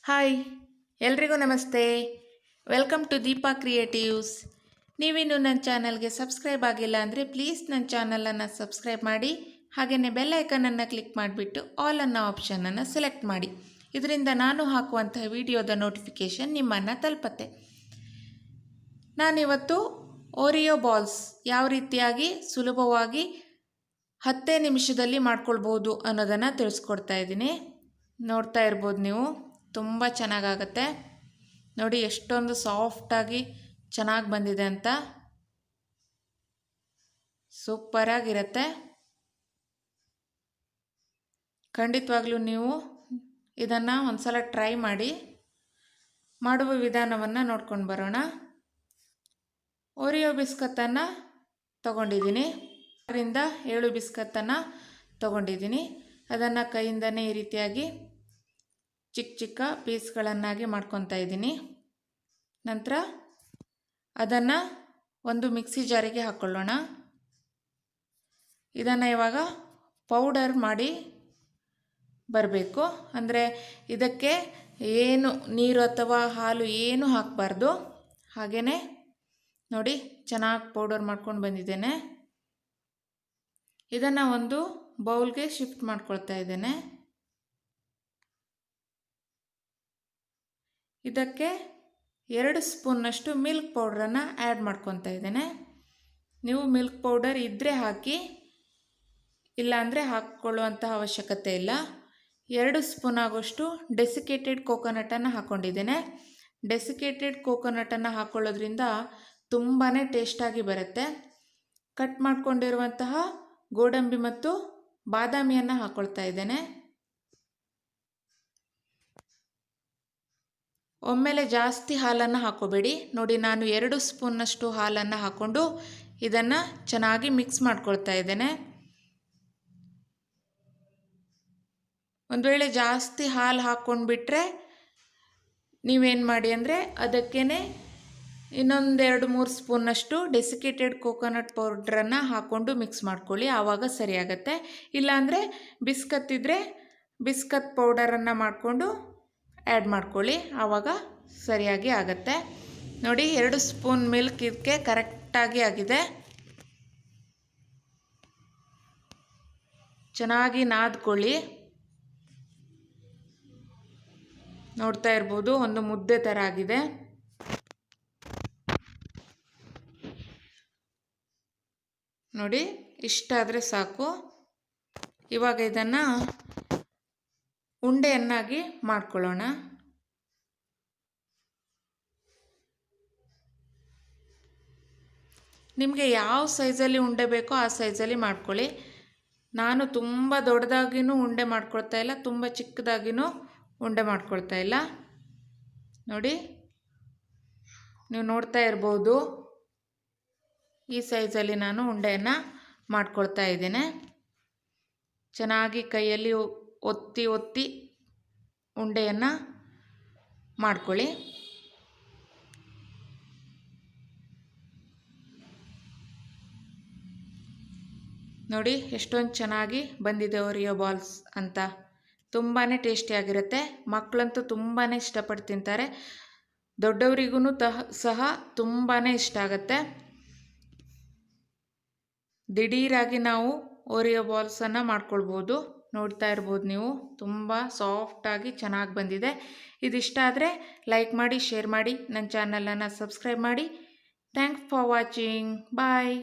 Hi ಎಲ್ರಿಗೂ ನಮಸ್ತೆ. Welcome to Deepa Creatives. ನೀವಿನ್ನು ನನ್ನ ಚಾನಲ್ಗೆ ಸಬ್ಸ್ಕ್ರೈಬ್ ಆಗಿಲ್ಲ ಅಂದರೆ ಪ್ಲೀಸ್ ನನ್ನ ಚಾನಲನ್ನು ಸಬ್ಸ್ಕ್ರೈಬ್ ಮಾಡಿ, ಹಾಗೆಯೇ ಬೆಲ್ ಐಕನನ್ನು ಕ್ಲಿಕ್ ಮಾಡಿಬಿಟ್ಟು ಆಲ್ ಅನ್ನೋ ಆಪ್ಷನನ್ನು ಸೆಲೆಕ್ಟ್ ಮಾಡಿ. ಇದರಿಂದ ನಾನು ಹಾಕುವಂತಹ ವಿಡಿಯೋದ ನೋಟಿಫಿಕೇಷನ್ ನಿಮ್ಮನ್ನು ತಲುಪತ್ತೆ. ನಾನಿವತ್ತು ಓರಿಯೋ ಬಾಲ್ಸ್ ಯಾವ ರೀತಿಯಾಗಿ ಸುಲಭವಾಗಿ 10 ನಿಮಿಷದಲ್ಲಿ ಮಾಡ್ಕೊಳ್ಬೋದು ಅನ್ನೋದನ್ನು ತಿಳಿಸ್ಕೊಡ್ತಾ ಇದ್ದೀನಿ. ನೋಡ್ತಾ ಇರ್ಬೋದು ನೀವು, ತುಂಬ ಚೆನ್ನಾಗಾಗತ್ತೆ ನೋಡಿ, ಎಷ್ಟೊಂದು ಸಾಫ್ಟಾಗಿ ಚೆನ್ನಾಗಿ ಬಂದಿದೆ ಅಂತ. ಸೂಪರಾಗಿರುತ್ತೆ. ಖಂಡಿತವಾಗ್ಲೂ ನೀವು ಇದನ್ನು ಒಂದ್ಸಲ ಟ್ರೈ ಮಾಡಿ. ಮಾಡುವ ವಿಧಾನವನ್ನು ನೋಡ್ಕೊಂಡು ಬರೋಣ. ಓರಿಯೋ ಬಿಸ್ಕತ್ತನ್ನು ತಗೊಂಡಿದ್ದೀನಿ. 6ರಿಂದ 7 ಬಿಸ್ಕತ್ತನ್ನು ತಗೊಂಡಿದ್ದೀನಿ. ಅದನ್ನು ಕೈಯಿಂದನೇ ಈ ರೀತಿಯಾಗಿ ಚಿಕ್ಕ ಚಿಕ್ಕ ಪೀಸ್ಗಳನ್ನಾಗಿ ಮಾಡ್ಕೊತಾ ಇದ್ದೀನಿ. ನಂತರ ಅದನ್ನು ಒಂದು ಮಿಕ್ಸಿ ಜಾರಿಗೆ ಹಾಕ್ಕೊಳ್ಳೋಣ. ಇದನ್ನು ಇವಾಗ ಪೌಡರ್ ಮಾಡಿ ಬರಬೇಕು. ಅಂದರೆ ಇದಕ್ಕೆ ಏನು ನೀರು ಅಥವಾ ಹಾಲು ಏನು ಹಾಕಬಾರ್ದು. ಹಾಗೆಯೇ ನೋಡಿ, ಚೆನ್ನಾಗಿ ಪೌಡರ್ ಮಾಡ್ಕೊಂಡು ಬಂದಿದ್ದೇನೆ. ಇದನ್ನು ಒಂದು ಬೌಲ್ಗೆ ಶಿಫ್ಟ್ ಮಾಡ್ಕೊಳ್ತಾ ಇದ್ದೇನೆ. ಇದಕ್ಕೆ 2 ಸ್ಪೂನ್ನಷ್ಟು ಮಿಲ್ಕ್ ಪೌಡ್ರನ್ನು ಆ್ಯಡ್ ಮಾಡ್ಕೊತಾ ಇದ್ದೇನೆ. ನೀವು ಮಿಲ್ಕ್ ಪೌಡರ್ ಇದ್ದರೆ ಹಾಕಿ, ಇಲ್ಲಾಂದರೆ ಹಾಕ್ಕೊಳ್ಳುವಂತಹ ಅವಶ್ಯಕತೆ ಇಲ್ಲ. 2 ಸ್ಪೂನ್ ಆಗೋಷ್ಟು ಡೆಸಿಕೇಟೆಡ್ ಕೋಕೋನಟನ್ನು ಹಾಕ್ಕೊಂಡಿದ್ದೇನೆ. ಡೆಸಿಕೇಟೆಡ್ ಕೋಕೋನಟನ್ನು ಹಾಕ್ಕೊಳ್ಳೋದ್ರಿಂದ ತುಂಬಾ ಟೇಸ್ಟಾಗಿ ಬರುತ್ತೆ. ಕಟ್ ಮಾಡ್ಕೊಂಡಿರುವಂತಹ ಗೋಡಂಬಿ ಮತ್ತು ಬಾದಾಮಿಯನ್ನು ಹಾಕ್ಕೊಳ್ತಾ ಇದ್ದೇನೆ. ಒಮ್ಮೆಲೆ ಜಾಸ್ತಿ ಹಾಲನ್ನು ಹಾಕೋಬೇಡಿ. ನೋಡಿ, ನಾನು 2 ಸ್ಪೂನ್ನಷ್ಟು ಹಾಲನ್ನು ಹಾಕ್ಕೊಂಡು ಇದನ್ನು ಚೆನ್ನಾಗಿ ಮಿಕ್ಸ್ ಮಾಡ್ಕೊಳ್ತಾ ಇದ್ದೇನೆ. ಒಂದು ವೇಳೆ ಜಾಸ್ತಿ ಹಾಲು ಹಾಕ್ಕೊಂಡ್ಬಿಟ್ರೆ ನೀವೇನು ಮಾಡಿ ಅಂದರೆ ಅದಕ್ಕೇ ಇನ್ನೊಂದು 2-3 ಸ್ಪೂನ್ನಷ್ಟು ಡೆಸಿಕೇಟೆಡ್ ಕೋಕೋನಟ್ ಪೌಡ್ರನ್ನು ಹಾಕ್ಕೊಂಡು ಮಿಕ್ಸ್ ಮಾಡ್ಕೊಳ್ಳಿ. ಆವಾಗ ಸರಿಯಾಗತ್ತೆ. ಇಲ್ಲಾಂದರೆ ಬಿಸ್ಕತ್ ಇದ್ದರೆ ಬಿಸ್ಕತ್ ಪೌಡರನ್ನು ಮಾಡಿಕೊಂಡು ಆ್ಯಡ್ ಮಾಡ್ಕೊಳ್ಳಿ, ಆವಾಗ ಸರಿಯಾಗಿ ಆಗುತ್ತೆ. ನೋಡಿ, 2 ಸ್ಪೂನ್ ಮಿಲ್ಕ್ ಇದಕ್ಕೆ ಕರೆಕ್ಟಾಗಿ ಆಗಿದೆ. ಚೆನ್ನಾಗಿ ನಾದ್ಕೊಳ್ಳಿ. ನೋಡ್ತಾ ಇರ್ಬೋದು, ಒಂದು ಮುದ್ದೆ ಥರ ಆಗಿದೆ. ನೋಡಿ, ಇಷ್ಟಾದರೆ ಸಾಕು. ಇವಾಗ ಇದನ್ನು ಉಂಡೆಯನ್ನಾಗಿ ಮಾಡ್ಕೊಳ್ಳೋಣ. ನಿಮಗೆ ಯಾವ ಸೈಜಲ್ಲಿ ಉಂಡೆ ಬೇಕೋ ಆ ಸೈಜಲ್ಲಿ ಮಾಡ್ಕೊಳ್ಳಿ. ನಾನು ತುಂಬ ದೊಡ್ಡದಾಗಿನೂ ಉಂಡೆ ಮಾಡ್ಕೊಳ್ತಾ ಇಲ್ಲ, ತುಂಬ ಚಿಕ್ಕದಾಗಿನೂ ಉಂಡೆ ಮಾಡ್ಕೊಳ್ತಾ ಇಲ್ಲ. ನೋಡಿ, ನೀವು ನೋಡ್ತಾ ಇರ್ಬೋದು, ಈ ಸೈಜಲ್ಲಿ ನಾನು ಉಂಡೆಯನ್ನು ಮಾಡ್ಕೊಳ್ತಾ ಇದ್ದೇನೆ. ಚೆನ್ನಾಗಿ ಕೈಯಲ್ಲಿ ಒತ್ತಿ ಒತ್ತಿ ಉಂಡೆಯನ್ನು ಮಾಡ್ಕೊಳ್ಳಿ. ನೋಡಿ, ಎಷ್ಟೊಂದು ಚೆನ್ನಾಗಿ ಬಂದಿದೆ ಓರಿಯೋ ಬಾಲ್ಸ್ ಅಂತ. ತುಂಬಾ ಟೇಸ್ಟಿಯಾಗಿರುತ್ತೆ. ಮಕ್ಕಳಂತೂ ತುಂಬಾ ಇಷ್ಟಪಟ್ಟು ತಿಂತಾರೆ. ದೊಡ್ಡವರಿಗೂ ಸಹ ತುಂಬಾ ಇಷ್ಟ ಆಗುತ್ತೆ. ದಿಢೀರಾಗಿ ನಾವು ಓರಿಯೋ ಬಾಲ್ಸನ್ನು ಮಾಡ್ಕೊಳ್ಬೋದು. ನೋಡ್ತಾ ಇರ್ಬೋದು ನೀವು, ತುಂಬ ಸಾಫ್ಟಾಗಿ ಚೆನ್ನಾಗಿ ಬಂದಿದೆ. ಇದಿಷ್ಟ ಆದರೆ ಲೈಕ್ ಮಾಡಿ, ಶೇರ್ ಮಾಡಿ, ನನ್ನ ಚಾನಲನ್ನು ಸಬ್ಸ್ಕ್ರೈಬ್ ಮಾಡಿ. Thanks for watching. ಬಾಯ್.